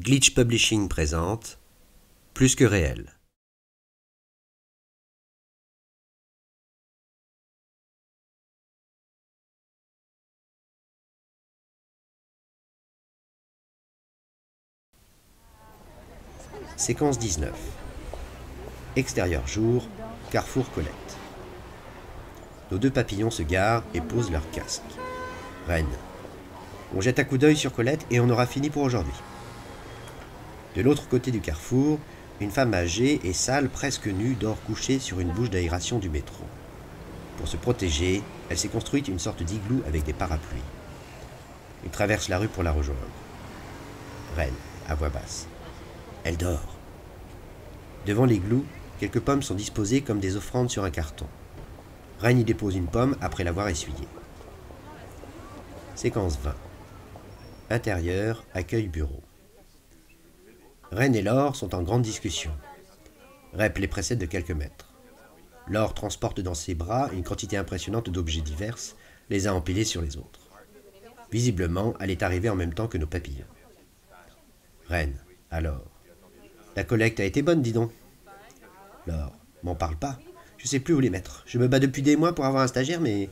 Glitch Publishing présente Plus que réel. Séquence 19. Extérieur jour, carrefour Colette. Nos deux papillons se garent et posent leurs casques. Reine. On jette un coup d'œil sur Colette et on aura fini pour aujourd'hui. De l'autre côté du carrefour, une femme âgée et sale, presque nue, dort couchée sur une bouche d'aération du métro. Pour se protéger, elle s'est construite une sorte d'igloo avec des parapluies. Il traverse la rue pour la rejoindre. Reine, à voix basse. Elle dort. Devant l'igloo, quelques pommes sont disposées comme des offrandes sur un carton. Reine y dépose une pomme après l'avoir essuyée. Séquence 20. Intérieur, accueil bureau. Reine et Laure sont en grande discussion. Rep les précède de quelques mètres. Laure transporte dans ses bras une quantité impressionnante d'objets divers, les uns empilés sur les autres. Visiblement, elle est arrivée en même temps que nos papillons. Reine, alors. La collecte a été bonne, dis donc. Laure, m'en parle pas. Je sais plus où les mettre. Je me bats depuis des mois pour avoir un stagiaire, mais...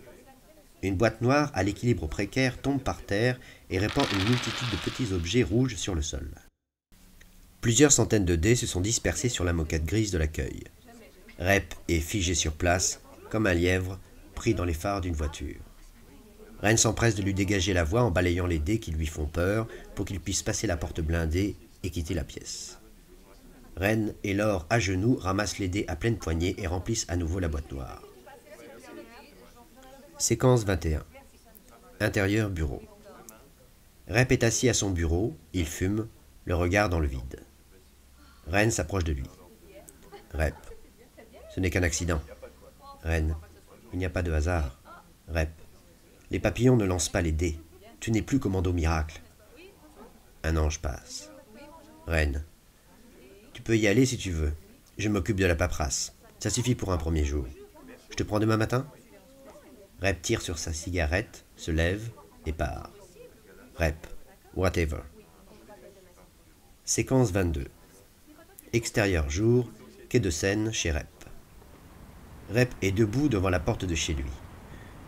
Une boîte noire à l'équilibre précaire tombe par terre et répand une multitude de petits objets rouges sur le sol. Plusieurs centaines de dés se sont dispersés sur la moquette grise de l'accueil. Rep est figé sur place, comme un lièvre pris dans les phares d'une voiture. Reine s'empresse de lui dégager la voie en balayant les dés qui lui font peur pour qu'il puisse passer la porte blindée et quitter la pièce. Reine et Laure à genoux ramassent les dés à pleine poignée et remplissent à nouveau la boîte noire. Séquence 21. Intérieur bureau. Rep est assis à son bureau, il fume, le regard dans le vide. Reine s'approche de lui. Rep. Ce n'est qu'un accident. Reine. Il n'y a pas de hasard. Rep. Les papillons ne lancent pas les dés. Tu n'es plus commando miracle. Un ange passe. Reine. Tu peux y aller si tu veux. Je m'occupe de la paperasse. Ça suffit pour un premier jour. Je te prends demain matin? Rep tire sur sa cigarette, se lève et part. Rep. Whatever. Séquence 22. Extérieur jour, quai de Seine chez Rep. Rep est debout devant la porte de chez lui.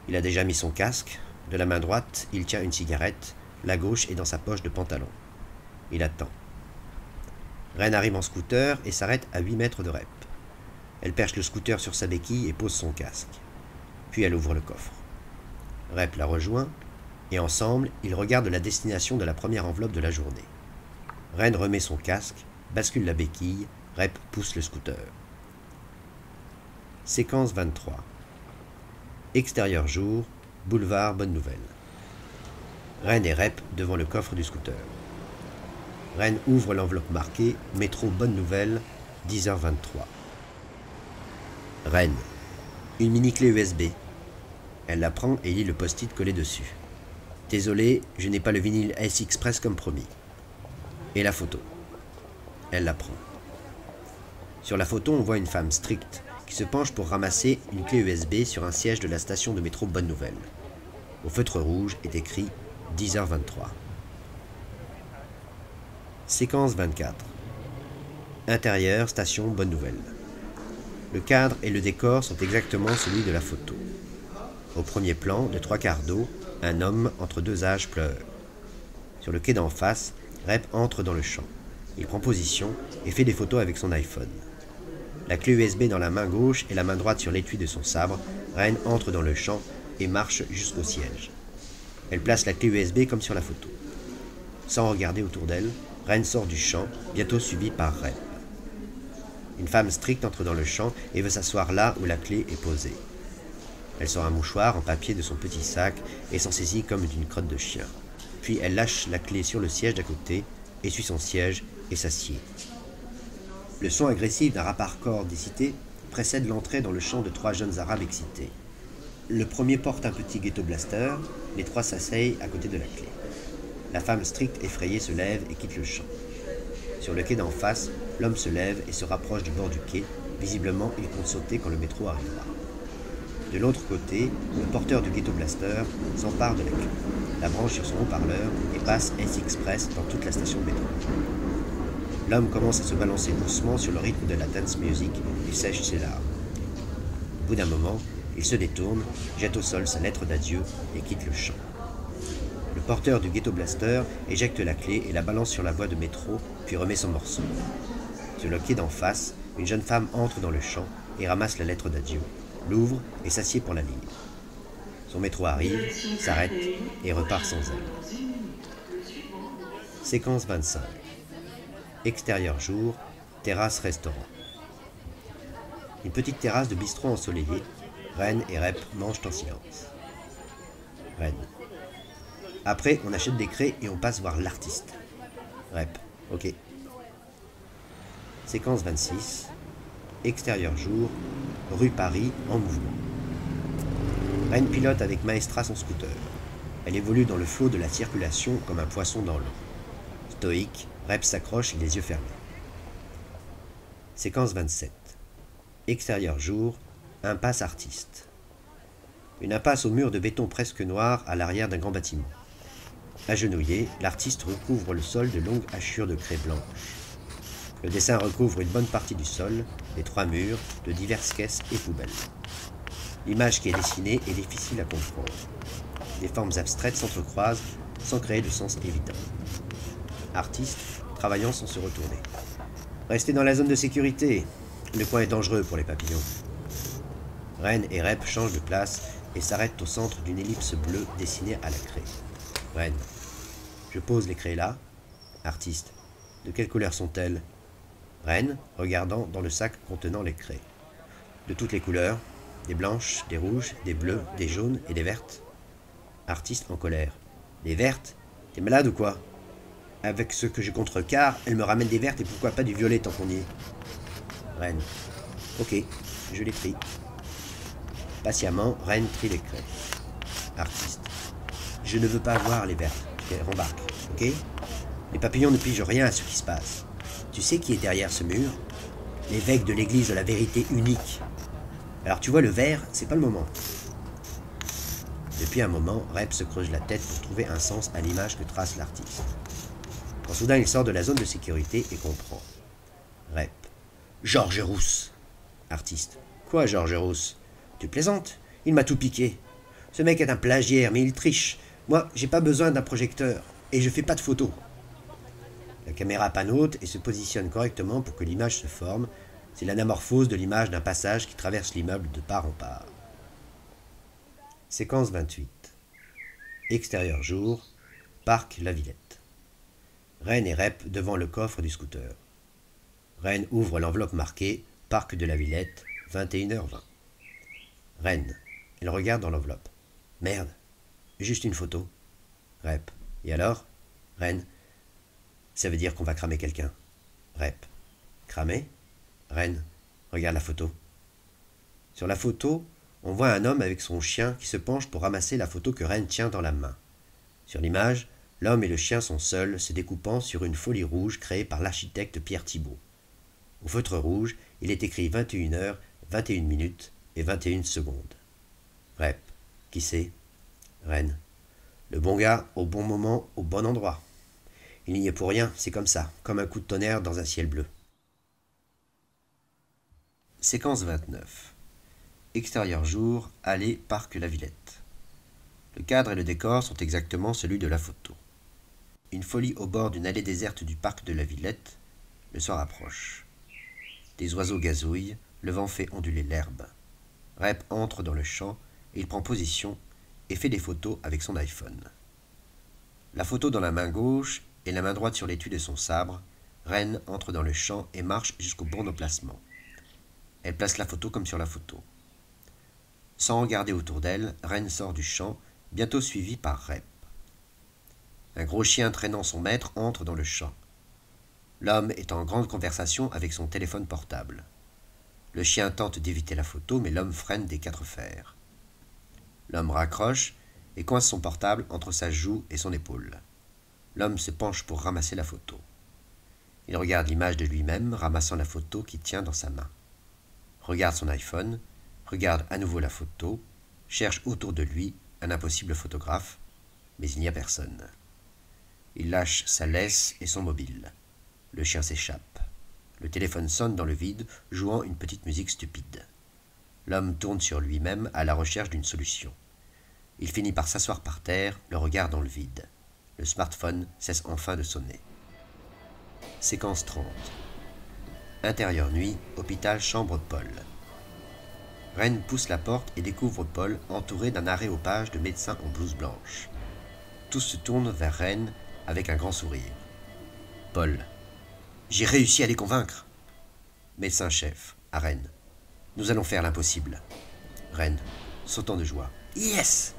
Il a déjà mis son casque. De la main droite, il tient une cigarette. La gauche est dans sa poche de pantalon. Il attend. Reine arrive en scooter et s'arrête à 8 mètres de Rep. Elle perche le scooter sur sa béquille et pose son casque. Puis elle ouvre le coffre. Rep la rejoint et ensemble, ils regardent la destination de la première enveloppe de la journée. Reine remet son casque, bascule la béquille, Rep pousse le scooter. Séquence 23. Extérieur jour, boulevard Bonne Nouvelle. Reine et Rep devant le coffre du scooter. Reine ouvre l'enveloppe marquée Métro Bonne Nouvelle, 10h23. Reine. Une mini-clé USB. Elle la prend et lit le post-it collé dessus. Désolé, je n'ai pas le vinyle S-Express comme promis. Et la photo. Elle la prend. Sur la photo, on voit une femme stricte qui se penche pour ramasser une clé USB sur un siège de la station de métro Bonne Nouvelle. Au feutre rouge est écrit 10h23. Séquence 24. Intérieur, station Bonne Nouvelle. Le cadre et le décor sont exactement celui de la photo. Au premier plan, de 3/4 d'eau, un homme entre deux âges pleure. Sur le quai d'en face, Rep entre dans le champ. Il prend position et fait des photos avec son iPhone. La clé USB dans la main gauche et la main droite sur l'étui de son sabre, Reine entre dans le champ et marche jusqu'au siège. Elle place la clé USB comme sur la photo. Sans regarder autour d'elle, Reine sort du champ, bientôt suivie par Rep. Une femme stricte entre dans le champ et veut s'asseoir là où la clé est posée. Elle sort un mouchoir en papier de son petit sac et s'en saisit comme d'une crotte de chien. Puis elle lâche la clé sur le siège d'à côté, essuie son siège et s'assied. Le son agressif d'un rap hardcore d'excité précède l'entrée dans le champ de 3 jeunes arabes excités. Le premier porte un petit ghetto blaster, les 3 s'asseyent à côté de la clé. La femme stricte effrayée se lève et quitte le champ. Sur le quai d'en face, l'homme se lève et se rapproche du bord du quai. Visiblement, il compte sauter quand le métro arrivera. De l'autre côté, le porteur du ghetto blaster s'empare de la clé, la branche sur son haut-parleur et passe S-Express dans toute la station de métro. L'homme commence à se balancer doucement sur le rythme de la dance music et sèche ses larmes. Au bout d'un moment, il se détourne, jette au sol sa lettre d'adieu et quitte le champ. Le porteur du ghetto blaster éjecte la clé et la balance sur la voie de métro, puis remet son morceau. Sur le quai d'en face, une jeune femme entre dans le champ et ramasse la lettre d'adieu, l'ouvre et s'assied pour la lire. Son métro arrive, s'arrête et repart sans elle. Séquence 25. Extérieur jour, terrasse restaurant. Une petite terrasse de bistrot ensoleillée, Ren et Rep mangent en silence. Ren. Après, on achète des craies et on passe voir l'artiste. Rep. Ok. Séquence 26. Extérieur jour, rue Paris en mouvement. Ren pilote avec maestria son scooter. Elle évolue dans le flot de la circulation comme un poisson dans l'eau. Stoïque, Rep s'accroche les yeux fermés. Séquence 27. Extérieur jour, impasse artiste. Une impasse au mur de béton presque noir à l'arrière d'un grand bâtiment. Agenouillé, l'artiste recouvre le sol de longues hachures de craie blanche. Le dessin recouvre une bonne partie du sol, les 3 murs, de diverses caisses et poubelles. L'image qui est dessinée est difficile à comprendre. Des formes abstraites s'entrecroisent sans créer de sens évident. Artiste, travaillant sans se retourner. Restez dans la zone de sécurité. Le coin est dangereux pour les papillons. Ren et Rep changent de place et s'arrêtent au centre d'une ellipse bleue dessinée à la craie. Ren. Je pose les craies là. Artiste. De quelle couleur sont-elles? Ren, regardant dans le sac contenant les craies. De toutes les couleurs. Des blanches, des rouges, des bleues, des jaunes et des vertes. Artiste en colère. Des vertes? T'es malade ou quoi? Avec ce que je contrecarre, elle me ramène des vertes et pourquoi pas du violet tant qu'on y est. Ren. Ok, je les trie. Patiemment, Ren trie les craies. Artiste. Je ne veux pas voir les vertes. Rembarque, ok? Les papillons ne pigent rien à ce qui se passe. Tu sais qui est derrière ce mur? L'évêque de l'église de la vérité unique. Alors tu vois, le vert, c'est pas le moment. Depuis un moment, Rep se creuse la tête pour trouver un sens à l'image que trace l'artiste. Quand soudain il sort de la zone de sécurité et comprend. Rep. Georges Rousse. Artiste. Quoi, Georges Rousse? Tu plaisantes? Il m'a tout piqué. Ce mec est un plagiaire, mais il triche. Moi, j'ai pas besoin d'un projecteur, et je fais pas de photos. La caméra panote et se positionne correctement pour que l'image se forme. C'est l'anamorphose de l'image d'un passage qui traverse l'immeuble de part en part. Séquence 28. Extérieur jour, parc La Villette. Ren et Rep devant le coffre du scooter. Ren ouvre l'enveloppe marquée Parc de la Villette, 21h20. Ren. Elle regarde dans l'enveloppe. Merde. Juste une photo. Rep. Et alors? Ren. Ça veut dire qu'on va cramer quelqu'un. Rep. Cramer? Ren. Regarde la photo. Sur la photo, on voit un homme avec son chien qui se penche pour ramasser la photo que Ren tient dans la main. Sur l'image, l'homme et le chien sont seuls, se découpant sur une folie rouge créée par l'architecte Pierre Thibault. Au feutre rouge, il est écrit 21h, 21 minutes et 21 secondes. Rep. Qui c'est? Ren. Le bon gars, au bon moment, au bon endroit. Il n'y est pour rien, c'est comme ça, comme un coup de tonnerre dans un ciel bleu. Séquence 29. Extérieur jour, allée Parc La Villette. Le cadre et le décor sont exactement celui de la photo. Une folie au bord d'une allée déserte du Parc de la Villette. Le soir approche. Des oiseaux gazouillent, le vent fait onduler l'herbe. Rep entre dans le champ et il prend position et fait des photos avec son iPhone. La photo dans la main gauche et la main droite sur l'étui de son sabre, Ren entre dans le champ et marche jusqu'au bon emplacement. Elle place la photo comme sur la photo. Sans regarder autour d'elle, Ren sort du champ, bientôt suivi par Rep. Un gros chien traînant son maître entre dans le champ. L'homme est en grande conversation avec son téléphone portable. Le chien tente d'éviter la photo, mais l'homme freine des 4 fers. L'homme raccroche et coince son portable entre sa joue et son épaule. L'homme se penche pour ramasser la photo. Il regarde l'image de lui-même, ramassant la photo qu'il tient dans sa main. Regarde son iPhone, regarde à nouveau la photo, cherche autour de lui un impossible photographe, mais il n'y a personne. Il lâche sa laisse et son mobile. Le chien s'échappe. Le téléphone sonne dans le vide, jouant une petite musique stupide. L'homme tourne sur lui-même à la recherche d'une solution. Il finit par s'asseoir par terre, le regard dans le vide. Le smartphone cesse enfin de sonner. Séquence 30. Intérieur nuit, hôpital chambre Paul. Ren pousse la porte et découvre Paul entouré d'un aréopage de médecins en blouse blanche. Tous se tournent vers Ren avec un grand sourire. Paul. J'ai réussi à les convaincre. Médecin-chef, à Ren. Nous allons faire l'impossible. Ren, sautant de joie. Yes!